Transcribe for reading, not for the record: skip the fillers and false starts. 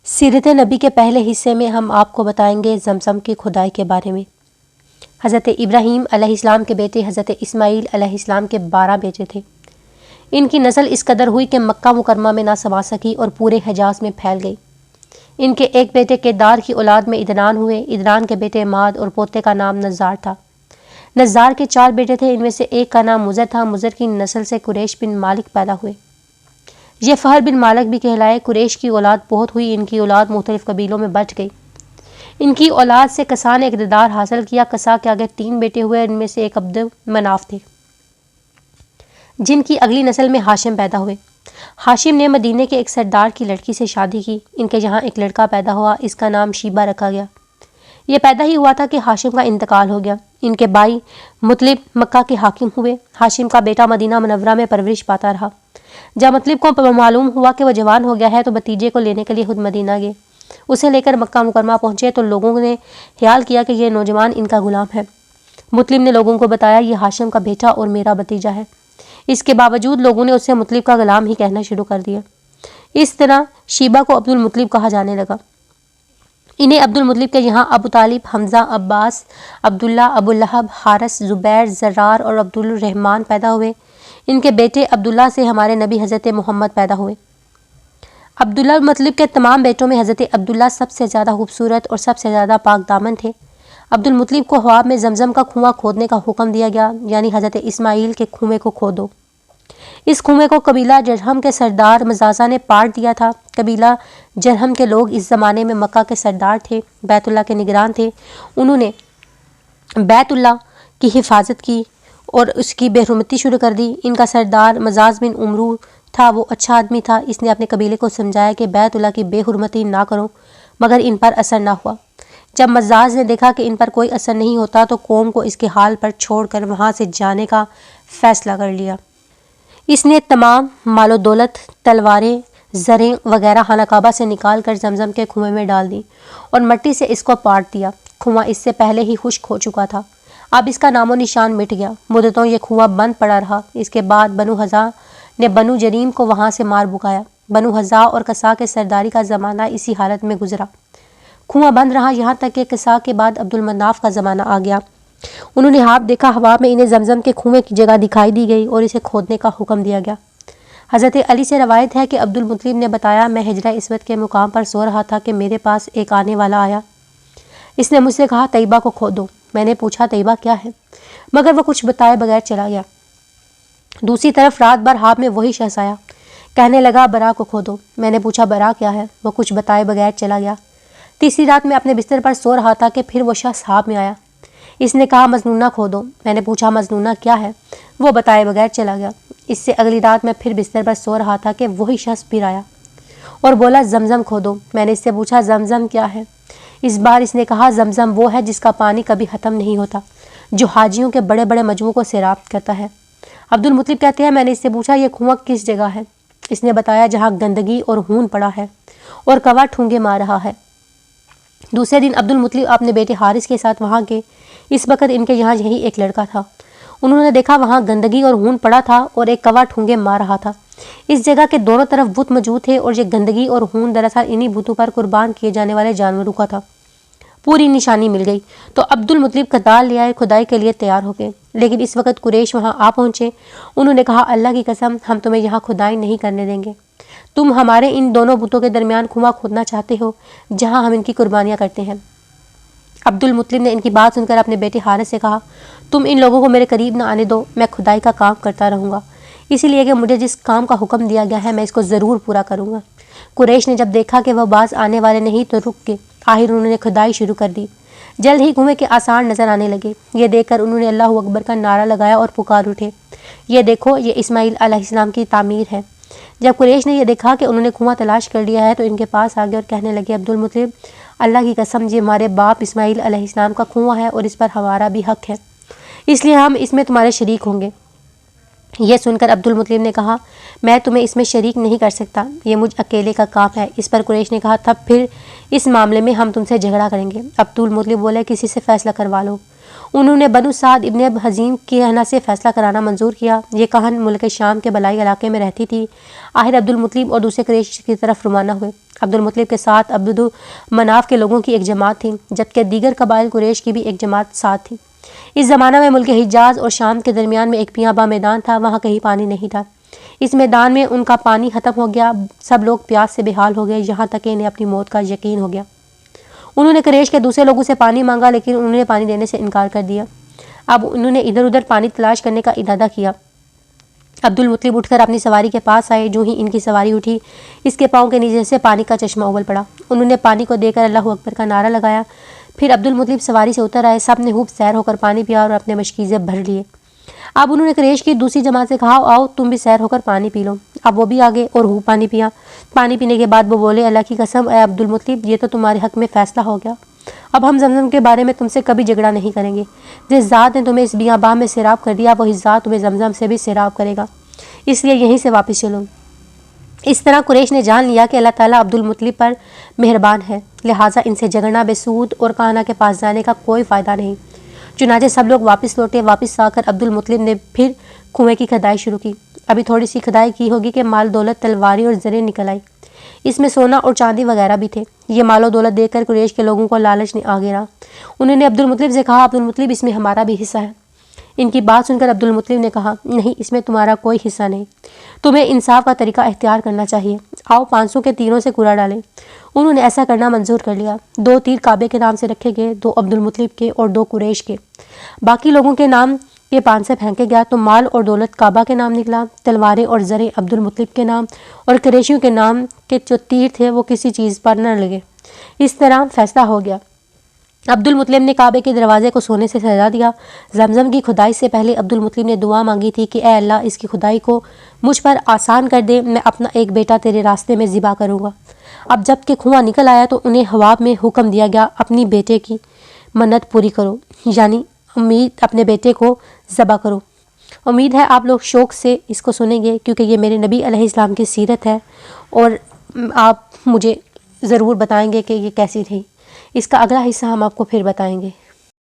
سیرت نبی کے پہلے حصے میں ہم آپ کو بتائیں گے زمزم کی کھدائی کے بارے میں۔ حضرت ابراہیم علیہ السلام کے بیٹے حضرت اسماعیل علیہ السلام کے 12 بیٹے تھے۔ ان کی نسل اس قدر ہوئی کہ مکہ مکرمہ میں نہ سما سکی اور پورے حجاز میں پھیل گئی۔ ان کے ایک بیٹے کیدار کی اولاد میں ادنان ہوئے، ادنان کے بیٹے ماد اور پوتے کا نام نزار تھا۔ نزار کے 4 بیٹے تھے، ان میں سے ایک کا نام مضر تھا۔ مضر کی نسل سے قریش بن مالک پیدا ہوئے، یہ فہر بن مالک بھی کہلائے۔ قریش کی اولاد بہت ہوئی، ان کی اولاد مختلف قبیلوں میں بٹ گئی۔ ان کی اولاد سے کسا نے اقتدار حاصل کیا۔ کسا کے آگے 3 بیٹے ہوئے، ان میں سے ایک عبد مناف تھے، جن کی اگلی نسل میں ہاشم پیدا ہوئے۔ ہاشم نے مدینے کے ایک سردار کی لڑکی سے شادی کی، ان کے یہاں ایک لڑکا پیدا ہوا، اس کا نام شیبہ رکھا گیا۔ یہ پیدا ہی ہوا تھا کہ ہاشم کا انتقال ہو گیا۔ ان کے بھائی مطلب مکہ کے حاکم ہوئے۔ ہاشم کا بیٹا مدینہ منورہ میں پرورش پاتا رہا۔ جب مطلب کو معلوم ہوا کہ وہ جوان ہو گیا ہے تو بھتیجے کو لینے کے لیے خود مدینہ گئے۔ اسے لے کر مکہ مکرمہ پہنچے تو لوگوں نے خیال کیا کہ یہ نوجوان ان کا غلام ہے۔ مطلب نے لوگوں کو بتایا یہ ہاشم کا بیٹا اور میرا بھتیجا ہے۔ اس کے باوجود لوگوں نے اسے مطلب کا غلام ہی کہنا شروع کر دیا۔ اس طرح شیبہ کو عبد المطلب کہا جانے لگا۔ انہیں عبد المطلب کے یہاں ابو طالب، حمزہ، عباس، عبداللہ، ابو لہب، حارث، زبیر، زرار اور عبد الرحمن پیدا ہوئے۔ ان کے بیٹے عبداللہ سے ہمارے نبی حضرت محمد پیدا ہوئے۔ عبداللہ مطلب کے تمام بیٹوں میں حضرت عبداللہ سب سے زیادہ خوبصورت اور سب سے زیادہ پاک دامن تھے۔ عبد المطلب کو خواب میں زمزم کا کنواں کھودنے کا حکم دیا گیا، یعنی حضرت اسماعیل کے کنویں کو کھودو۔ اس کنویں کو قبیلہ جرہم کے سردار مزازہ نے پاٹ دیا تھا۔ قبیلہ جرہم کے لوگ اس زمانے میں مکہ کے سردار تھے، بیت اللہ کے نگران تھے۔ انہوں نے بیت اللہ کی حفاظت کی اور اس کی بے حرمتی شروع کر دی۔ ان کا سردار مزاز بن عمرو تھا، وہ اچھا آدمی تھا۔ اس نے اپنے قبیلے کو سمجھایا کہ بیت اللہ کی بے حرمتی نہ کرو، مگر ان پر اثر نہ ہوا۔ جب مزاز نے دیکھا کہ ان پر کوئی اثر نہیں ہوتا تو قوم کو اس کے حال پر چھوڑ کر وہاں سے جانے کا فیصلہ کر لیا۔ اس نے تمام مال و دولت، تلواریں، زریں وغیرہ خانہ کعبہ سے نکال کر زمزم کے کنویں میں ڈال دی اور مٹی سے اس کو پاٹ دیا۔ کنواں اس سے پہلے ہی خشک ہو چکا تھا، اب اس کا نام و نشان مٹ گیا۔ مدتوں یہ کنواں بند پڑا رہا۔ اس کے بعد بنو حذا نے بنو جریم کو وہاں سے مار بھگایا۔ بنو حذا اور کسا کے سرداری کا زمانہ اسی حالت میں گزرا۔ کنواں بند رہا یہاں تک کہ کسا کے بعد عبد المناف کا زمانہ آ گیا۔ انہوں نے خواب دیکھا، خواب میں انہیں زمزم کے کنویں کی جگہ دکھائی دی گئی اور اسے کھودنے کا حکم دیا گیا۔ حضرت علی سے روایت ہے کہ عبد المطلب نے بتایا، میں حجرہ اسود کے مقام پر سو رہا تھا کہ میرے پاس ایک آنے والا آیا۔ اس نے مجھ سے کہا طیبہ کو کھودو۔ میں نے پوچھا طیبہ کیا ہے، مگر وہ کچھ بتائے بغیر چلا گیا۔ دوسری طرف رات بھر خواب میں وہی شخص آیا، کہنے لگا برا کو کھودو۔ میں نے پوچھا برا کیا ہے، وہ کچھ بتائے بغیر چلا گیا۔ تیسری رات میں اپنے بستر پر سو رہا تھا کہ پھر وہ شخص خواب میں آیا۔ اس نے کہا مظنونہ کھودو۔ میں نے پوچھا مظنونہ کیا ہے، وہ بتائے بغیر چلا گیا۔ اس سے اگلی رات میں پھر بستر پر سو رہا تھا کہ وہی شخص پھر آیا اور بولا زمزم کھودو۔ میں نے اس سے پوچھا زمزم کیا ہے۔ اس بار اس نے کہا زمزم وہ ہے جس کا پانی کبھی ختم نہیں ہوتا، جو حاجیوں کے بڑے بڑے مجموعوں کو سیراب کرتا ہے۔ عبد المطلب کہتے ہیں میں نے اس سے پوچھا یہ کنواں کس جگہ ہے۔ اس نے بتایا جہاں گندگی اور خون پڑا ہے اور کوا ٹھونگے مار رہا ہے۔ دوسرے دن عبد المطلب اپنے بیٹے حارث کے ساتھ وہاں گئے۔ اس وقت ان کے یہاں یہی ایک لڑکا تھا۔ انہوں نے دیکھا وہاں گندگی اور خون پڑا تھا اور ایک کوا ٹھونگے مار رہا تھا۔ اس جگہ کے دونوں طرف بت موجود تھے اور یہ گندگی اور خون دراصل انہی بتوں پر قربان کیے جانے والے جانوروں کا تھا۔ پوری نشانی مل گئی تو عبد المطلب کدال لے آئے، کھدائی کے لیے تیار ہو گئے۔ لیکن اس وقت قریش وہاں آ پہنچے۔ انہوں نے کہا اللہ کی قسم ہم تمہیں یہاں کھدائی نہیں کرنے دیں گے۔ تم ہمارے ان دونوں بتوں کے درمیان کنواں کھودنا چاہتے ہو جہاں ہم ان کی قربانیاں کرتے ہیں۔ عبد المطلب نے ان کی بات سن کر اپنے بیٹے حارث سے کہا تم ان لوگوں کو میرے قریب نہ آنے دو، میں کھدائی کا کام کرتا رہوں گا، اسی لیے کہ مجھے جس کام کا حکم دیا گیا ہے میں اس کو ضرور پورا کروں گا۔ قریش نے جب دیکھا کہ وہ باز آنے والے نہیں تو رک گئے۔ آخر انہوں نے کھدائی شروع کر دی۔ جلد ہی کنویں کے آثار نظر آنے لگے۔ یہ دیکھ کر انہوں نے اللہ اکبر کا نعرہ لگایا اور پکار اٹھے، یہ دیکھو یہ اسماعیل علیہ السلام کی تعمیر ہے۔ جب قریش نے یہ دیکھا کہ انہوں نے کنواں تلاش کر لیا ہے تو ان کے پاس آ گئے اور کہنے لگے عبد المطلب اللہ کی قسم یہ ہمارے باپ اسماعیل علیہ السلام کا کنواں ہے اور اس پر ہمارا بھی حق ہے، اس لیے ہم اس میں تمہارے شریک ہوں گے۔ یہ سن کر عبد المطلب نے کہا میں تمہیں اس میں شریک نہیں کر سکتا، یہ مجھ اکیلے کا کام ہے۔ اس پر قریش نے کہا تب پھر اس معاملے میں ہم تم سے جھگڑا کریں گے۔ عبد المطلب بولے کسی سے فیصلہ کروا لو۔ انہوں نے بنو سعد ابن حزیم کے کہنا سے فیصلہ کرانا منظور کیا۔ یہ کہن ملک شام کے بلائی علاقے میں رہتی تھی۔ آخر عبد المطلب اور دوسرے قریش کی طرف روانہ ہوئے۔ عبد المطلب کے ساتھ عبد مناف کے لوگوں کی ایک جماعت تھی، جبکہ دیگر قبائل قریش کی بھی ایک جماعت ساتھ تھی۔ اس زمانہ میں ملک حجاز اور شام کے درمیان میں ایک بیاباں میدان تھا، وہاں کہیں پانی نہیں تھا۔ اس میدان میں ان کا پانی ختم ہو گیا، سب لوگ پیاس سے بے حال ہو گئے، یہاں تک کہ انہیں اپنی موت کا یقین ہو گیا۔ انہوں نے قریش کے دوسرے لوگوں سے پانی مانگا، لیکن انہوں نے پانی دینے سے انکار کر دیا۔ اب انہوں نے ادھر ادھر پانی تلاش کرنے کا ارادہ کیا۔ عبد المطلب اٹھ کر اپنی سواری کے پاس آئے، جو ہی ان کی سواری اٹھی اس کے پاؤں کے نیچے سے پانی کا چشمہ اگل پڑا۔ انہوں نے پانی کو دے کر اللہ اکبر کا نعرہ لگایا، پھر عبد المطلب سواری سے اتر آئے، سب نے خوب سیر ہو کر پانی پیا اور اپنے مشکیزیں بھر لیے۔ اب انہوں نے قریش کی دوسری جماعت سے کہا آؤ تم بھی سیر ہو کر پانی پی لو۔ اب وہ بھی آگے اور خوب پانی پیا۔ پانی پینے کے بعد وہ بولے اللہ کی قسم اے عبد المطلب، یہ تو تمہارے حق میں فیصلہ ہو گیا، اب ہم زمزم کے بارے میں تم سے کبھی جھگڑا نہیں کریں گے۔ جس ذات نے تمہیں اس بیاباں میں سیراب کر دیا، وہی ذات تمہیں زمزم سے بھی سیراب کرے گا، اس لیے یہیں سے واپس چلو۔ اس طرح قریش نے جان لیا کہ اللہ تعالیٰ عبد المطلب پر مہربان ہے، لہٰذا ان سے جھگڑنا بے سود اور کہانہ کے پاس جانے کا کوئی فائدہ نہیں۔ چنانچہ سب لوگ واپس لوٹے۔ واپس آ کر عبد المطلب نے پھر کنویں کی کھدائی شروع کی۔ ابھی تھوڑی سی کھدائی کی ہوگی کہ مال دولت، تلواریں اور زریں نکل آئی۔ اس میں سونا اور چاندی وغیرہ بھی تھے۔ یہ مال و دولت دیکھ کر قریش کے لوگوں کو لالچ نے آ گرا۔ انہوں نے عبد المطلب سے کہا عبد المطلب اس میں ہمارا بھی حصہ ہے۔ ان کی بات سن کر عبد المطلب نے کہا نہیں، اس میں تمہارا کوئی حصہ نہیں، تمہیں انصاف کا طریقہ اختیار کرنا چاہیے۔ آؤ 500 کے تیروں سے کرا ڈالیں۔ انہوں نے ایسا کرنا منظور کر لیا۔ 2 تیر کعبے کے نام سے رکھے گئے، 2 عبد المطلب کے اور 2 قریش کے۔ باقی لوگوں کے نام کے 5 سے پھینکے گیا تو مال اور دولت کعبہ کے نام نکلا، تلواریں اور زریں عبد المطلب کے نام، اور قریشیوں کے نام کے جو تیر تھے وہ کسی چیز پر نہ لگے۔ اس طرح فیصلہ ہو گیا۔ عبد المطلب نے کعبے کے دروازے کو سونے سے سجا دیا۔ زمزم کی کھدائی سے پہلے عبد المطلب نے دعا مانگی تھی کہ اے اللہ اس کی کھدائی کو مجھ پر آسان کر دے، میں اپنا ایک بیٹا تیرے راستے میں ذبح کروں گا۔ اب جب کہ کنواں نکل آیا تو انہیں حواب میں حکم دیا گیا اپنی بیٹے کی منت پوری کرو، یعنی امید اپنے بیٹے کو ذبح کرو۔ امید ہے آپ لوگ شوق سے اس کو سنیں گے، کیونکہ یہ میرے نبی علیہ السلام کی سیرت ہے اور آپ مجھے ضرور بتائیں گے کہ یہ کیسی تھی۔ اس کا اگلا حصہ ہم آپ کو پھر بتائیں گے۔